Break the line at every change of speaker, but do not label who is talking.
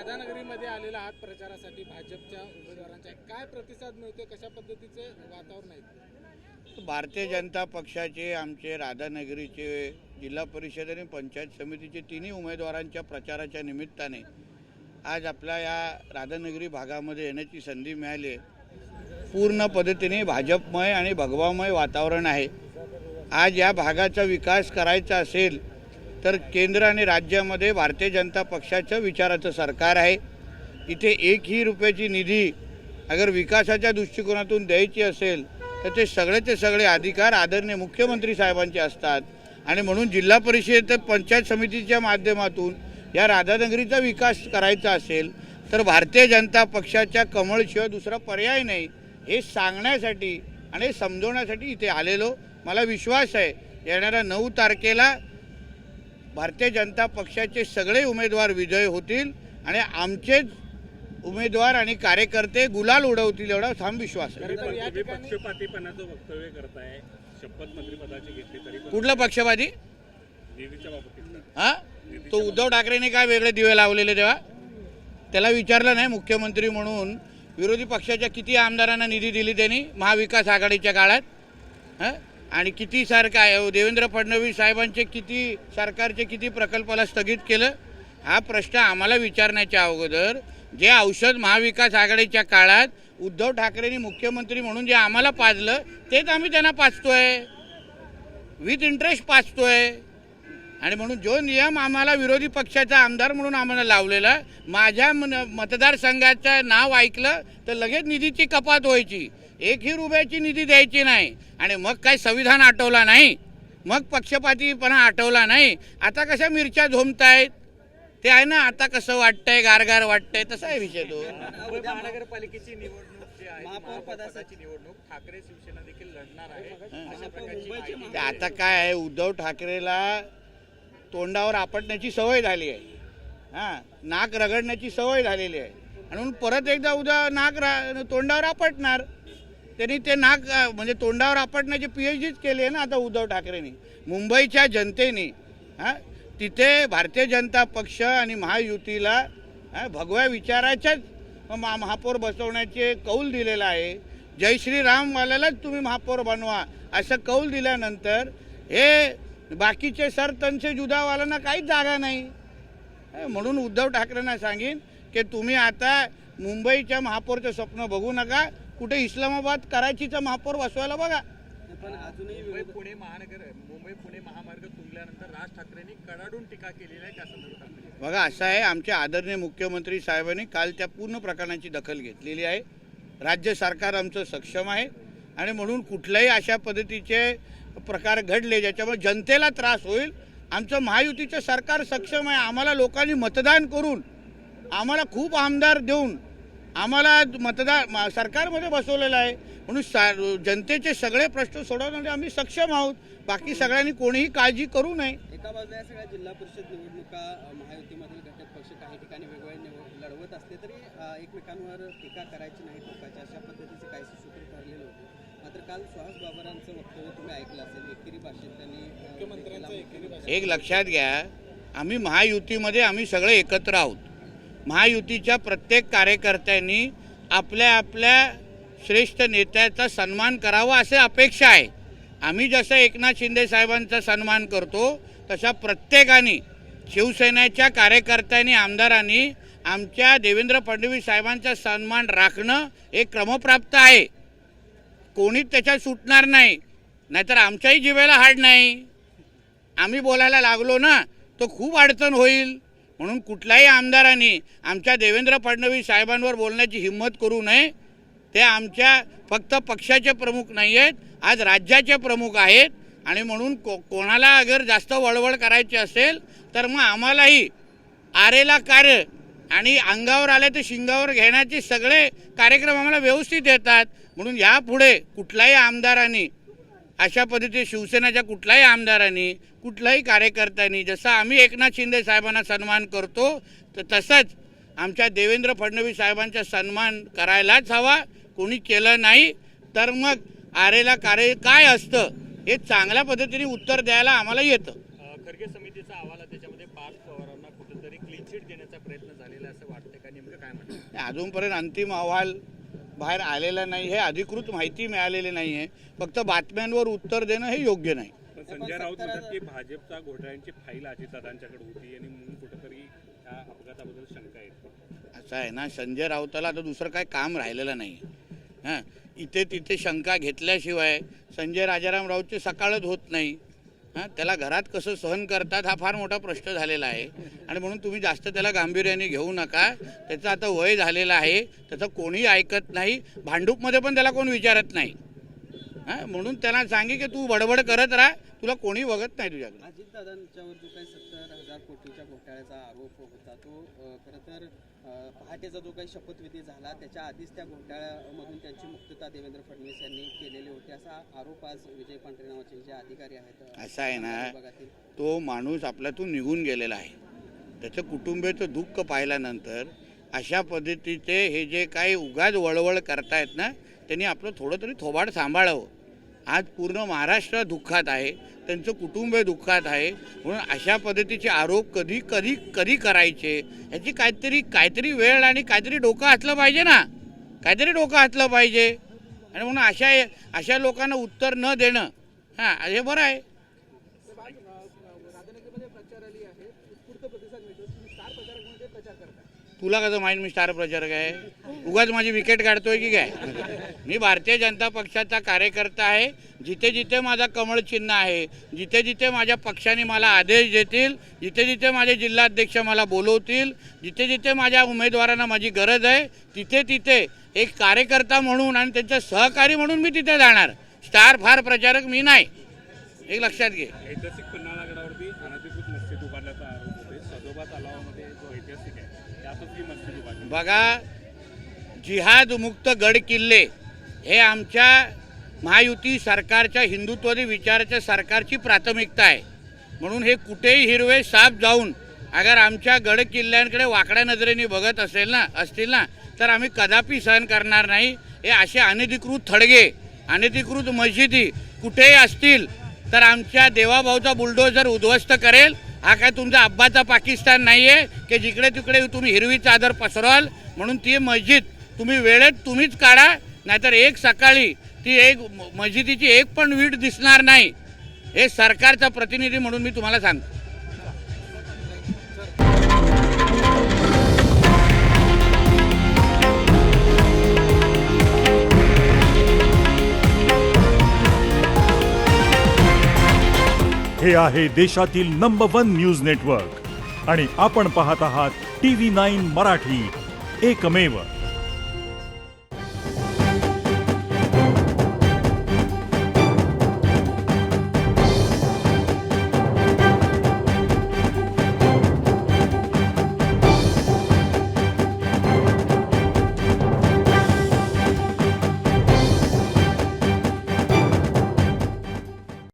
राधानगरीमध्ये आलेला आहात प्रचारासाठी भाजपच्या उमेदवारांचा काय प्रतिसाद मिळतोय, कशा पद्धतीचे वातावरण आहे?
भारतीय जनता पक्षाचे आमचे राधानगरीचे जिल्हा परिषद आणि पंचायत समितीचे तिन्ही उमेदवारांच्या प्रचाराच्या निमित्ताने आज आपल्या या राधानगरी भागामध्ये येण्याची संधी मिळाली आहे. पूर्ण पद्धतीने भाजपमय आणि भगवामय वातावरण आहे. आज या भागाचा विकास करायचा असेल तर केंद्र आणि राज्यामध्ये भारतीय जनता पक्षाचं विचाराचं सरकार आहे. इथे एकही रुपयाची निधी अगर विकासाच्या दृष्टिकोनातून द्यायची असेल तर ते सगळे अधिकार आदरणीय मुख्यमंत्री साहेबांचे असतात. आणि म्हणून जिल्हा परिषद पंचायत समितीच्या माध्यमातून या राधानगरीचा विकास करायचा असेल तर भारतीय जनता पक्षाच्या कमळशिवाय दुसरा पर्याय नाही हे सांगण्यासाठी आणि समजवण्यासाठी इथे आलेलो. मला विश्वास आहे येणाऱ्या 9 तारखेला भारतीय जनता पक्षाचे सगळे उमेदवार विजयी होतील आणि आमचेच उमेदवार आणि कार्यकर्ते गुलाल उडवतील एवढा ठाम विश्वास आहे.
पक्षपातीपणाचं वक्तव्य करताय, शपथ मंत्रिपदाची घेतली तरी
कुठला पक्षपाती?
निधीच्या बाबतीत
हा, तो उद्धव ठाकरेने काय वेगळे दिवे लावलेले तेव्हा त्याला विचारलं नाही? मुख्यमंत्री म्हणून विरोधी पक्षाच्या किती आमदारांना निधी दिली त्यांनी महाविकास आघाडीच्या काळात? हां, आणि किती सरकार देवेंद्र फडणवीस साहेबांचे किती सरकारचे किती प्रकल्पाला स्थगित केलं? हा प्रश्न आम्हाला विचारण्याच्या अगोदर जे औषध महाविकास आघाडीच्या काळात उद्धव ठाकरेंनी मुख्यमंत्री म्हणून जे आम्हाला पाजलं तेच आम्ही त्यांना पाजतोय, विथ इंटरेस्ट पाजतोय. आणि म्हणून जो नियम आम्हाला विरोधी पक्षाचा आमदार म्हणून आम्हाला लावलेला, माझ्या मतदारसंघाचं नाव ऐकलं तर लगेच निधीची कपात व्हायची, एकही रुपयाची निधी द्यायची नाही. आणि मग काय संविधान आठवला नाही, मग पक्षपातीपणा आठवला नाही. आता कशा मिरच्या झोमतायत ते आहे ना, आता कसं वाटतंय, गारगार वाटतंय, तसा आहे विषय तो.
महानगरपालिकेची निवडणूक जी आहे, महापौरपदाची निवडणूक ठाकरे शिवसेना देखील लढणार आहे अशा प्रकारची.
आता काय आहे, उद्धव ठाकरेला तोंडावर आपटण्याची सवय झाली आहे. हां, नाक रगडण्याची सवय झालेली आहे. म्हणून परत एकदा नाक तोंडावर आपटणार. त्यांनी ते नाक म्हणजे तोंडावर आपटण्याची PhDच केली आहे ना आता उद्धव ठाकरेंनी. मुंबईच्या जनतेने तिथे भारतीय जनता पक्ष आणि महायुतीला भगव्या विचाराच्याच महापौर बसवण्याचे कौल दिलेला आहे. जय श्रीरामवाल्यालाच तुम्ही महापौर बनवा असं कौल दिल्यानंतर हे बाकीचे सरतनचे जुदावाल्यांना काहीच जागा नाही. म्हणून उद्धव ठाकरेंना सांगेन की तुम्ही आता मुंबईच्या महापौरचं स्वप्न बघू नका, कुठे इस्लामाबाद कराचीचा महापौर बसवायला बघा.
पण अजूनही मुंबई पुणे महामार्ग तुंबल्यानंतर राज ठाकरेंनी कडाडून टीका केलेली आहे त्या संदर्भात.
बघा असं आहे, आमचे आदरणीय मुख्यमंत्री साहेबांनी काल त्या पूर्ण प्रकरणाची दखल घेतलेली आहे. राज्य सरकार आमचं सक्षम आहे आणि म्हणून कुठल्याही अशा पद्धतीचे प्रकार घडले ज्याच्यामुळे जनतेला त्रास होईल, आमचं महायुतीचं सरकार सक्षम आहे. आम्हाला लोकांनी मतदान करून, आम्हाला खूप आमदार देऊन आम्हाला सरकारमध्ये बसवलेलं आहे. म्हणून जनतेचे सगळे प्रश्न सोडवण्यासाठी आम्ही सक्षम आहोत. बाकी सगळ्यांनी कोणीही काळजी करू नये.
एका बाजूला सगळ्या जिल्हा परिषद निवडणुका महायुतीमधील घटक पक्ष काही ठिकाणी वेगवेगळे लढवत असले तरी एकमेकांवर टीका करायची नाही टोकाच्या अशा पद्धतीचे काहीसे सूत्र ठरलेले होते. मात्र काल सुहास बाबरांचं वक्तव्य तुम्ही ऐकलं असेल, एकेरी भाषेत त्यांनी मुख्यमंत्र्यांचं
एक लक्षात घ्या, आम्ही महायुतीमध्ये आम्ही सगळे एकत्र आहोत. महायुतीच्या प्रत्येक कार्यकर्त्यांनी आपल्या आपल्या श्रेष्ठ नेत्याचा सन्मान करावा असे अपेक्षा आहे. आम्ही जसं एकनाथ शिंदे साहेबांचा सन्मान करतो तसा प्रत्येकाने शिवसेनेच्या कार्यकर्त्यांनी आमदारांनी आमच्या देवेंद्र फडणवीस साहेबांचा सन्मान राखणं हे क्रमप्राप्त आहे. कोणीच त्याच्यात सुटणार नाही, नाहीतर आमच्याही जिभेला हाड नाही. आम्ही बोलायला लागलो ना तो खूप अडचण होईल. म्हणून कुठल्याही आमदारांनी आमच्या देवेंद्र फडणवीस साहेबांवर बोलण्याची हिंमत करू नये. ते आमच्या फक्त पक्षाचे प्रमुख नाही आहेत, आज राज्याचे प्रमुख आहेत. आणि म्हणून कोणाला अगर जास्त वळवळ करायची असेल तर मग आम्हालाही आरेला कार्य आणि अंगावर आले तर शिंगावर घेण्याचे सगळे कार्यक्रम आम्हाला व्यवस्थित येतात. म्हणून यापुढे कुठल्याही आमदारांनी अशा पद्धतीने शिवसेनेच्या कुठल्याही आमदारांनी कुठल्याही कार्यकर्त्यांनी जसं आम्ही एकनाथ शिंदे साहेबांना सन्मान करतो तर तसंच आमच्या देवेंद्र फडणवीस साहेबांचा सन्मान करायलाच हवा. कोणी केलं नाही तर मग आरेला कार्य काय असतं हे चांगल्या पद्धतीने उत्तर द्यायला आम्हाला येतं.
खरगे समितीचा अहवाल त्याच्यामध्ये पार्थ पवारांना कुठेतरी क्लीन चिट देण्याचा प्रयत्न झाला. झालेलं असं वाटतं का? नेमकं काय म्हणतात?
अजूनपर्यंत अंतिम अहवाल बाहेर आलेला नाही, हे अधिकृत माहिती मिळालेली नाही आहे. फक्त बातम्यांवर उत्तर देणं हे योग्य नाही.
पण संजय राऊत म्हणतात की भाजपचा घोटाळ्यांची फाईल अजितदादांच्याकडे होती आणि म्हणून कुठेतरी त्या अपघाताबद्दल शंका येते.
असं आहे ना, संजय राऊताला आता दुसरं काय काम राहिलेलं नाही. हां, इथे तिथे शंका घेतल्याशिवाय संजय राजाराम राऊतची सकाळच होत नाही. हां, त्याला घरात कसं सहन करतात हा फार मोठा प्रश्न झालेला आहे. आणि म्हणून तुम्ही जास्त त्याला गांभीर्याने घेऊ नका. त्याचं आता वय झालेलं आहे, त्याचं कोणी ऐकत नाही. भांडूपमध्ये पण त्याला कोण विचारत नाही. हां, म्हणून त्यांना सांगे की तू बडबड करत राहा, तुला कोणी बघत नाही तुझ्याकडे.
अजितदादांच्यावर जो काही 70,000 कोटीच्या घोटाळ्याचा आरोप होता तो खरं तर पहाटेचा जो काही शपथविधी झाला त्याच्या आधीच त्या घोटाळ्यामधून त्यांची मुक्तता देवेंद्र फडणवीस यांनी केलेली होती असा आरोप आज विजय पांढरे नावाचे जे अधिकारी आहेत
असं आहे ना,
विभागातील
तो माणूस आपल्यातून निघून गेलेला आहे. त्याचं कुटुंबियाचं दुःख पाहिल्यानंतर अशा पद्धतीचे हे जे काही उगाच वळवळ करतायत ना, त्यांनी आपलं थोडं तरी थोबाड सांभाळावं. आज पूर्ण महाराष्ट्र दुःखात आहे, त्यांचं कुटुंब दुःखात आहे. म्हणून अशा पद्धतीचे आरोप कधी कधी कधी करायचे याची काहीतरी वेळ आणि काहीतरी डोकं असलं पाहिजे ना, काहीतरी डोकं असलं पाहिजे. आणि म्हणून अशा लोकांना उत्तर न देणं हां हे बरं आहे. तुला कसं माहीत मी स्टार प्रचारक आहे? उगाच माझी विकेट काढतोय की काय? मी भारतीय जनता पक्षाचा कार्यकर्ता आहे. जिथे जिथे माझा कमळ चिन्ह आहे, जिथे जिथे माझ्या पक्षाने मला आदेश देतील, जिथे जिथे माझे जिल्हाध्यक्ष मला बोलवतील, जिथे जिथे माझ्या उमेदवारांना माझी गरज आहे, तिथे तिथे एक कार्यकर्ता म्हणून आणि त्यांचा सहकारी म्हणून मी तिथे जाणार. स्टार फार प्रचारक मी नाही, एक लक्षात घे.
ऐतिहासिक पन्हाळा गडावरती अनधिकृत मस्जिद उभारल्याचा आरोप होते. सदोबा तलावामध्ये जो ऐतिहासिक आहे त्यातच ही मस्जिद उभारली.
बघा, जिहाद मुक्त गड किल्ले हे आमच्या महायुती सरकारच्या हिंदुत्ववादी विचाराच्या सरकारची प्राथमिकता आहे. म्हणून हे कुठेही हिरवे साप जाऊन अगर आमच्या गड किल्ल्यांकडे वाकड्या नजरेने बघत असतील ना तर आम्ही कदापि सहन करणार नाही. हे असे अनधिकृत थडगे, अनधिकृत मशिदी कुठेही असतील तर आमच्या देवाभाऊचा बुलडोझर उद्ध्वस्त करेल. हा काय तुमचा अब्बाचा पाकिस्तान नाही आहे की जिकडे तिकडे तुम्ही हिरवी चादर पसरवाल. म्हणून ती मस्जिद तुम्ही वेळेत तुम्हीच काढा, नाहीतर एक सकाळी ती एक मस्जिदीची एक पण वीट दिसणार नाही. हे सरकारचा प्रतिनिधी म्हणून मी तुम्हाला सांगतो.
हे आहे देशातील नंबर 1 न्यूज नेटवर्क आणि आपण पाहत आहात TV9 मराठी, एकमेव.